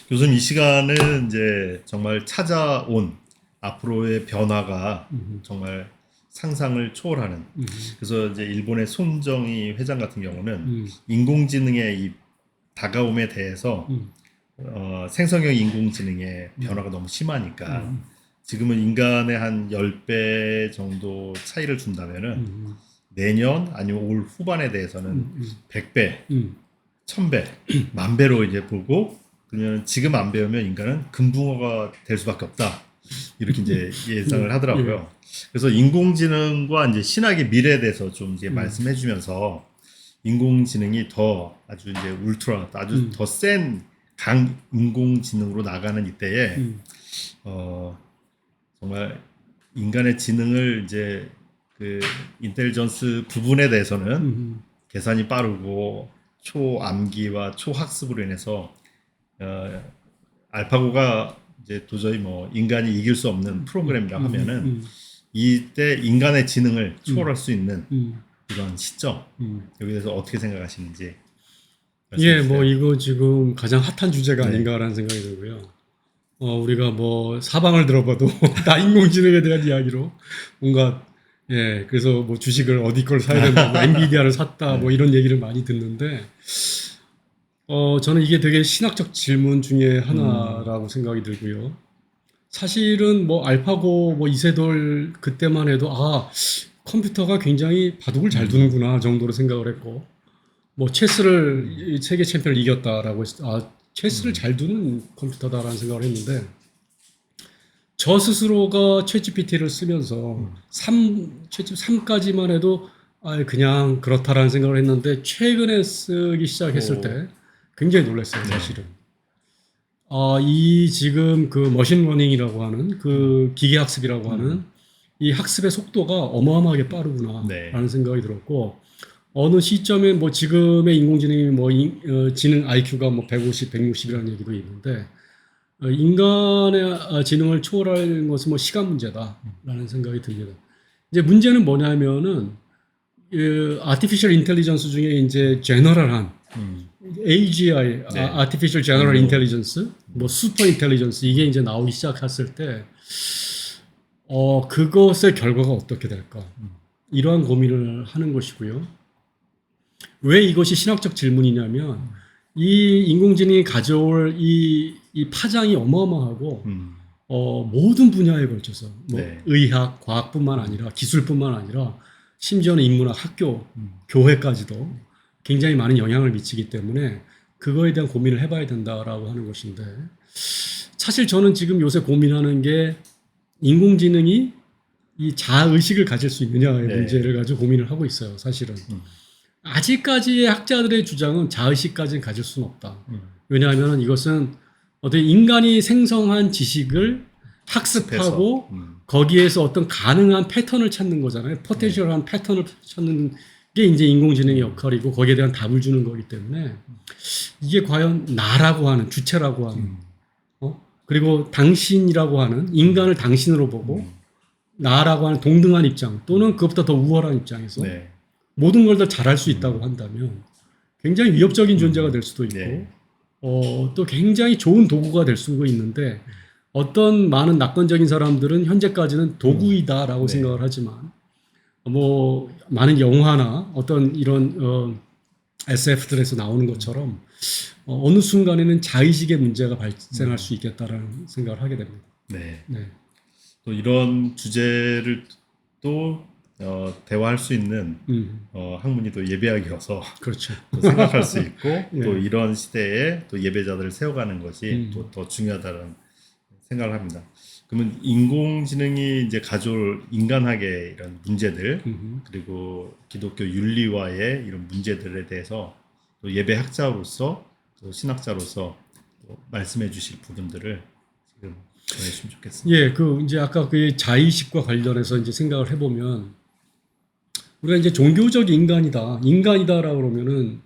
교수님 이 시간은 이제 정말 찾아온 앞으로의 변화가 정말 상상을 초월하는. 그래서 이제 일본의 손정희 회장 같은 경우는 인공지능의 이 다가옴에 대해서 생성형 인공지능의 변화가 너무 심하니까 지금은 인간의 한 10배 정도 차이를 준다면은 내년 아니면 올 후반에 대해서는 100배, 1000배, 만 배로 이제 보고, 그러면 지금 안 배우면 인간은 금붕어가 될 수밖에 없다. 이렇게 이제 예상을 하더라고요. 그래서 인공지능과 이제 신학의 미래에 대해서 좀 이제 말씀해 주면서 인공지능이 더 아주 이제 울트라, 아주 더 센 강 인공지능으로 나가는 이때에 정말 인간의 지능을 이제 그 인텔리전스 부분에 대해서는 계산이 빠르고 초암기와 초학습으로 인해서 알파고가 이제 도저히 뭐 인간이 이길 수 없는 프로그램이라 하면은 이때 인간의 지능을 초월할 수 있는 이런 시점, 여기에 대해서 어떻게 생각하시는지 말씀해 예, 주세요. 뭐 이거 지금 가장 핫한 주제가 네. 아닌가라는 생각이 들고요. 우리가 뭐 사방을 들어봐도 다 인공지능에 대한 이야기로 뭔가, 예, 그래서 뭐 주식을 어디 걸 사야 된다, 뭐 엔비디아를 샀다, 뭐 이런 얘기를 많이 듣는데, 저는 이게 되게 신학적 질문 중에 하나라고 생각이 들고요. 사실은 뭐 알파고, 뭐 이세돌 그때만 해도 컴퓨터가 굉장히 바둑을 잘 두는구나 정도로 생각을 했고, 뭐 체스를 세계 챔피언을 이겼다라고 체스를 잘 두는 컴퓨터다라는 생각을 했는데, 저 스스로가 챗GPT를 쓰면서 3까지만 해도 그냥 그렇다라는 생각을 했는데, 최근에 쓰기 시작했을 때 굉장히 놀랐어요, 사실은. 이 지금 그 머신러닝이라고 하는 그 기계학습이라고 하는 이 학습의 속도가 어마어마하게 빠르구나라는 네. 생각이 들었고, 어느 시점에 뭐 지금의 인공지능이 뭐 지능 IQ가 뭐 150, 160이라는 얘기도 있는데, 인간의 지능을 초월하는 것은 뭐 시간 문제다라는 생각이 듭니다. 이제 문제는 뭐냐면은 아티피셜 인텔리전스 중에 이제 제너럴한 AGI, 네. Artificial General Intelligence, 뭐 슈퍼 인텔리전스, 이게 이제 나오기 시작했을 때 그것의 결과가 어떻게 될까? 이러한 고민을 하는 것이고요. 왜 이것이 신학적 질문이냐면, 이 인공지능이 가져올 이 파장이 어마어마하고, 모든 분야에 걸쳐서 뭐 네. 의학, 과학뿐만 아니라 기술뿐만 아니라 심지어는 인문학, 학교, 교회까지도 굉장히 많은 영향을 미치기 때문에 그거에 대한 고민을 해봐야 된다라고 하는 것인데, 사실 저는 지금 요새 고민하는 게 인공지능이 이 자의식을 가질 수 있느냐의 네. 문제를 가지고 고민을 하고 있어요, 사실은. 아직까지의 학자들의 주장은 자의식까지는 가질 수는 없다. 왜냐하면 이것은 어떤 인간이 생성한 지식을 학습하고 거기에서 어떤 가능한 패턴을 찾는 거잖아요. 포텐셜한 패턴을 찾는 게 이제 인공지능의 역할이고, 거기에 대한 답을 주는 거기 때문에 이게 과연 나라고 하는, 주체라고 하는, 그리고 당신이라고 하는, 인간을 당신으로 보고 나라고 하는 동등한 입장, 또는 그것보다 더 우월한 입장에서 네. 모든 걸 다 잘할 수 있다고 한다면 굉장히 위협적인 존재가 될 수도 있고, 네. 또 굉장히 좋은 도구가 될 수도 있는데, 어떤 많은 낙관적인 사람들은 현재까지는 도구이다라고 네. 생각을 하지만, 뭐 많은 영화나 어떤 이런 SF들에서 나오는 것처럼 어느 순간에는 자의식의 문제가 발생할 수 있겠다라는 생각을 하게 됩니다. 네. 네. 또 이런 주제를 또 대화할 수 있는 학문이 또 예배학이어서 그렇죠. 또 생각할 수 있고 예. 또 이런 시대에 또 예배자들을 세워가는 것이 또 더 중요하다는 생각을 합니다. 그러면 인공지능이 이제 가져올 인간학의 이런 문제들, 그리고 기독교 윤리와의 이런 문제들에 대해서 또 예배학자로서 또 신학자로서 또 말씀해 주실 부분들을 지금 전해주시면 좋겠습니다. 예, 그 이제 아까 그 자의식과 관련해서 이제 생각을 해보면, 우리가 이제 종교적 인간이다라고 그러면은,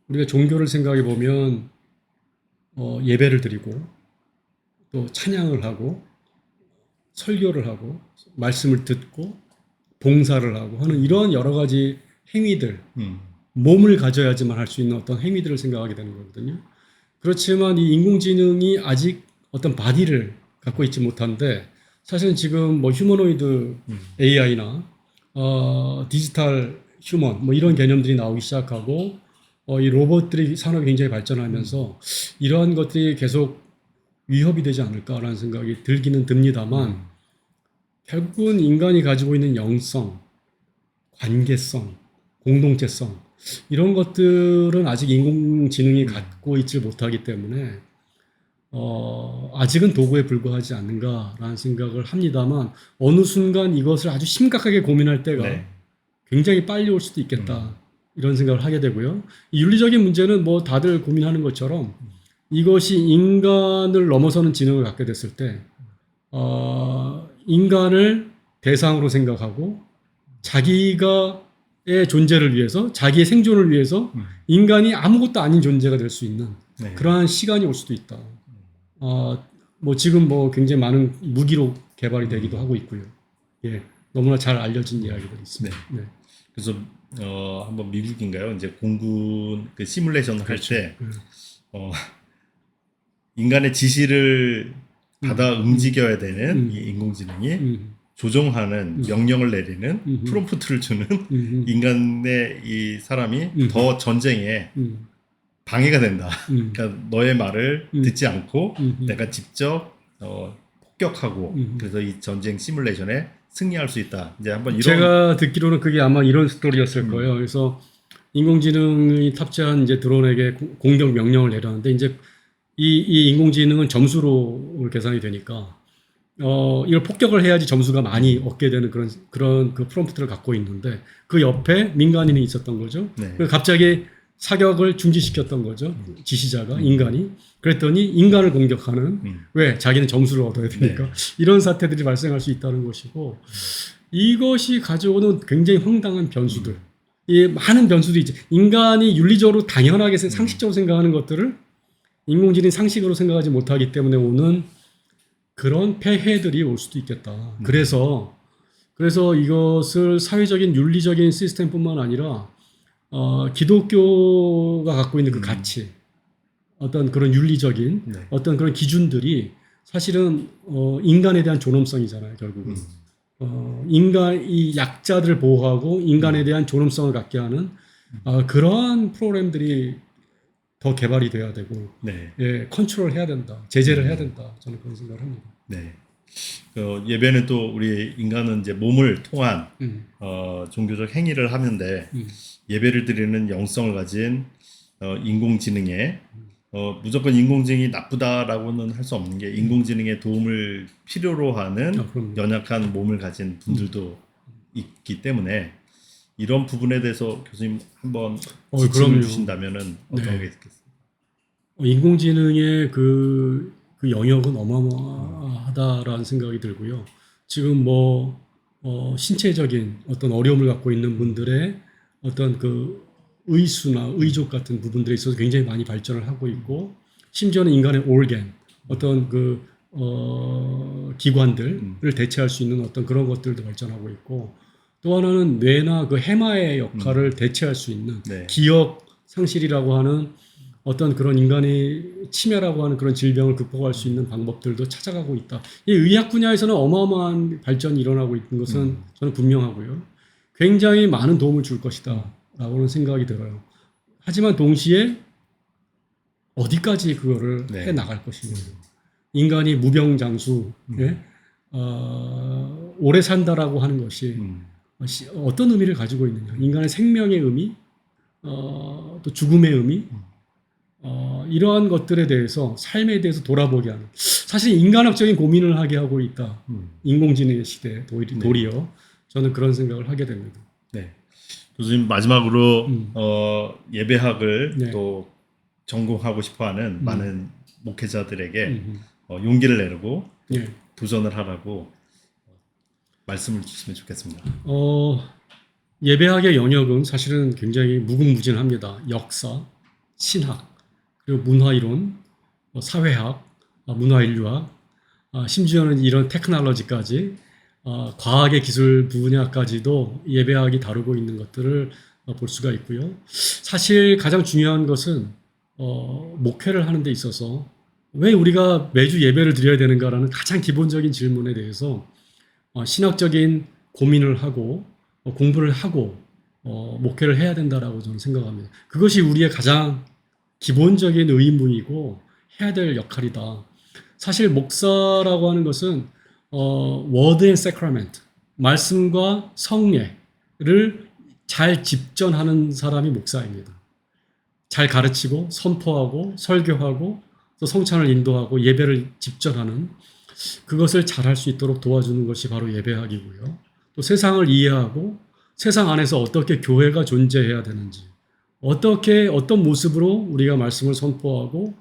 우리가 종교를 생각해 보면 예배를 드리고 또 찬양을 하고 설교를 하고 말씀을 듣고 봉사를 하고 하는 이러한 여러 가지 행위들, 몸을 가져야지만 할 수 있는 어떤 행위들을 생각하게 되는 거거든요. 그렇지만 이 인공지능이 아직 어떤 바디를 갖고 있지 못한데 사실은 지금 뭐 휴머노이드 AI나 디지털 휴먼 뭐 이런 개념들이 나오기 시작하고 이 로봇들이 산업이 굉장히 발전하면서 이러한 것들이 계속 위협이 되지 않을까라는 생각이 들기는 듭니다만 결국은 인간이 가지고 있는 영성, 관계성, 공동체성 이런 것들은 아직 인공지능이 갖고 있지 못하기 때문에 아직은 도구에 불과하지 않는가라는 생각을 합니다만 어느 순간 이것을 아주 심각하게 고민할 때가 네. 굉장히 빨리 올 수도 있겠다 이런 생각을 하게 되고요. 이 윤리적인 문제는 뭐 다들 고민하는 것처럼 이것이 인간을 넘어서는 지능을 갖게 됐을 때 인간을 대상으로 생각하고 자기가의 존재를 위해서 자기의 생존을 위해서 인간이 아무것도 아닌 존재가 될 수 있는 네. 그러한 시간이 올 수도 있다. 뭐 지금 뭐 굉장히 많은 무기로 개발이 되기도 하고 있고요. 예, 너무나 잘 알려진 이야기들이 있습니다. 네. 그래서 한번 미국인가요? 이제 공군 그 시뮬레이션 할 때 인간의 지시를 받아 움직여야 되는 이 인공지능이 조종하는 명령을 내리는 프롬프트를 주는 인간의 이 사람이 더 전쟁에 방해가 된다. 그러니까 너의 말을 듣지 않고 내가 직접 폭격하고 그래서 이 전쟁 시뮬레이션에 승리할 수 있다. 이제 한번 이런 제가 듣기로는 그게 아마 이런 스토리였을 거예요. 그래서 인공지능이 탑재한 이제 드론에게 공격 명령을 내렸는데 이제 이 인공지능은 점수로 계산이 되니까 이걸 폭격을 해야지 점수가 많이 얻게 되는 그런 그 프롬프트를 갖고 있는데 그 옆에 민간인이 있었던 거죠. 네. 그래서 갑자기 사격을 중지시켰던 거죠. 지시자가 인간이. 그랬더니 인간을 공격하는 왜 자기는 점수를 얻어야 되니까 이런 사태들이 발생할 수 있다는 것이고 이것이 가져오는 굉장히 황당한 변수들. 이 많은 변수도 있죠. 인간이 윤리적으로 당연하게 상식적으로 생각하는 것들을 인공지능이 상식으로 생각하지 못하기 때문에 오는 그런 폐해들이 올 수도 있겠다. 그래서 이것을 사회적인 윤리적인 시스템뿐만 아니라 기독교가 갖고 있는 그 가치, 어떤 그런 윤리적인 어떤 그런 기준들이 사실은 인간에 대한 존엄성이잖아요, 결국은. 이 약자들을 보호하고 인간에 대한 존엄성을 갖게 하는 그러한 프로그램들이 더 개발이 돼야 되고, 예, 컨트롤 해야 된다, 제재를 해야 된다. 저는 그런 생각을 합니다. 네. 예배는 또 우리 인간은 이제 몸을 통한 종교적 행위를 하는데 예배를 드리는 영성을 가진 인공지능에 무조건 인공지능이 나쁘다라고는 할 수 없는 게 인공지능의 도움을 필요로 하는 연약한 몸을 가진 분들도 있기 때문에 이런 부분에 대해서 교수님 한번 지침을 주신다면은 어떤 게 있겠습니까? 인공지능의 그 영역은 어마어마하다라는 생각이 들고요. 지금 뭐 신체적인 어떤 어려움을 갖고 있는 분들의 어떤 그 의수나 의족 같은 부분들에 있어서 굉장히 많이 발전을 하고 있고 심지어는 인간의 organ 어떤 그 기관들을 대체할 수 있는 어떤 그런 것들도 발전하고 있고 또 하나는 뇌나 그 해마의 역할을 대체할 수 있는 기억 상실이라고 하는 어떤 그런 인간의 치매라고 하는 그런 질병을 극복할 수 있는 방법들도 찾아가고 있다. 이 의학 분야에서는 어마어마한 발전이 일어나고 있는 것은 저는 분명하고요. 굉장히 많은 도움을 줄 것이다 라고는 생각이 들어요. 하지만 동시에 어디까지 그거를 해 나갈 것이냐. 인간이 무병장수, 오래 산다라고 하는 것이 어떤 의미를 가지고 있느냐. 인간의 생명의 의미, 또 죽음의 의미, 이러한 것들에 대해서 삶에 대해서 돌아보게 하는 사실 인간학적인 고민을 하게 하고 있다. 인공지능의 시대에 도리어 저는 그런 생각을 하게 됩니다. 네. 교수님 마지막으로 예배학을 또 전공하고 싶어하는 많은 목회자들에게 용기를 내고 도전을 하라고 말씀을 주시면 좋겠습니다. 예배학의 영역은 사실은 굉장히 무궁무진합니다. 역사, 신학, 그리고 문화이론, 사회학, 문화인류학, 심지어는 이런 테크놀로지까지 과학의 기술 분야까지도 예배학이 다루고 있는 것들을 볼 수가 있고요. 사실 가장 중요한 것은 목회를 하는 데 있어서 왜 우리가 매주 예배를 드려야 되는가라는 가장 기본적인 질문에 대해서 신학적인 고민을 하고 공부를 하고 목회를 해야 된다라고 저는 생각합니다. 그것이 우리의 가장 기본적인 의무이고 해야 될 역할이다. 사실 목사라고 하는 것은 워드 앤 세크라멘트, 말씀과 성례를 잘 집전하는 사람이 목사입니다. 잘 가르치고 선포하고 설교하고 또 성찬을 인도하고 예배를 집전하는 그것을 잘할 수 있도록 도와주는 것이 바로 예배학이고요. 또 세상을 이해하고 세상 안에서 어떻게 교회가 존재해야 되는지, 어떤 모습으로 우리가 말씀을 선포하고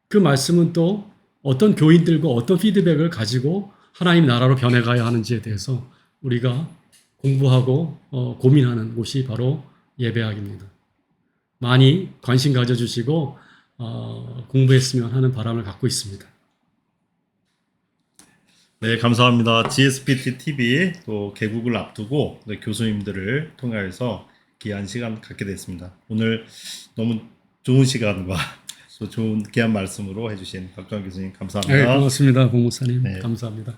그 말씀은 또 어떤 교인들과 어떤 피드백을 가지고 하나님 나라로 변해가야 하는지에 대해서 우리가 공부하고 고민하는 곳이 바로 예배학입니다. 많이 관심 가져주시고 공부했으면 하는 바람을 갖고 있습니다. 네, 감사합니다. GSPT TV 또 개국을 앞두고 교수님들을 통해서 귀한 시간 갖게 됐습니다. 오늘 너무 좋은 시간과 또 좋은 귀한 말씀으로 해주신 박주환 교수님 감사합니다. 네, 고맙습니다. 공 목사님. 네. 감사합니다.